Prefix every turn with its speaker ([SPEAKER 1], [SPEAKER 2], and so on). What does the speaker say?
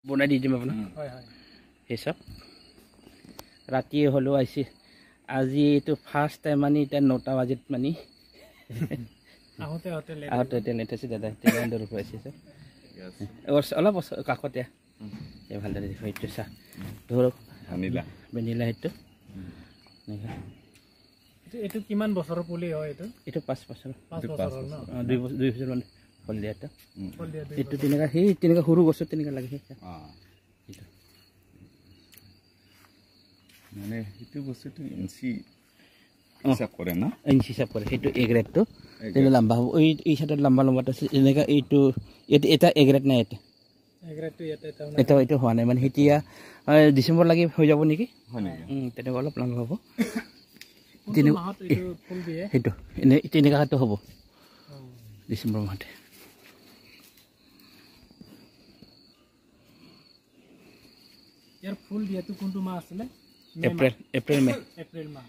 [SPEAKER 1] বনাই দি দিম আপোনাক সেই চব ৰাতিয়ে হ'লেও আহিছে আজি এইটো ফাৰ্ষ্ট টাইম মানে এতিয়া 9টা বাজিত মানে আহোঁতে লেট আছে দাদা তেলেণ্ডৰ ৰখাইছে চব অলপ কাষতে ভালদৰে সেইটো চা ধৰক ভেনিলা সেইটো
[SPEAKER 2] এইটো কিমান বছৰৰ পুলি হয়
[SPEAKER 1] এইটো 5 বছৰ 2 বছৰ মান ফল দিয়া এইটো তেনেকুৱা সেই তেনেকুৱা সৰু গছত তেনেকুৱা লাগে
[SPEAKER 3] মানে সেইটো বস্তুটো ইঞ্চি হিচাপ কৰে না
[SPEAKER 1] ইঞ্চি হিচাপ কৰে সেইটো এগ্ৰেডটো তেনেকুৱা লম্বা হ'ব এই চাইডত লম্বা লম্বাটো আছে এনেকুৱা এইটো এটা এগ্ৰেড নাই এটা এইটো হোৱা নাই মানে এতিয়া ডিচেম্বৰ লাগি হৈ যাব নেকি তেনেকুৱা অলপ লম্বা হ'ব সেইটো তেনেকুৱাটো হ'ব ডিচেম্বৰ মাহতে
[SPEAKER 2] ইয়াৰ ফুল দিয়াটো কোনটো মাহ আছিলে
[SPEAKER 1] এপ্ৰিল মে
[SPEAKER 2] এপ্ৰিল মাহ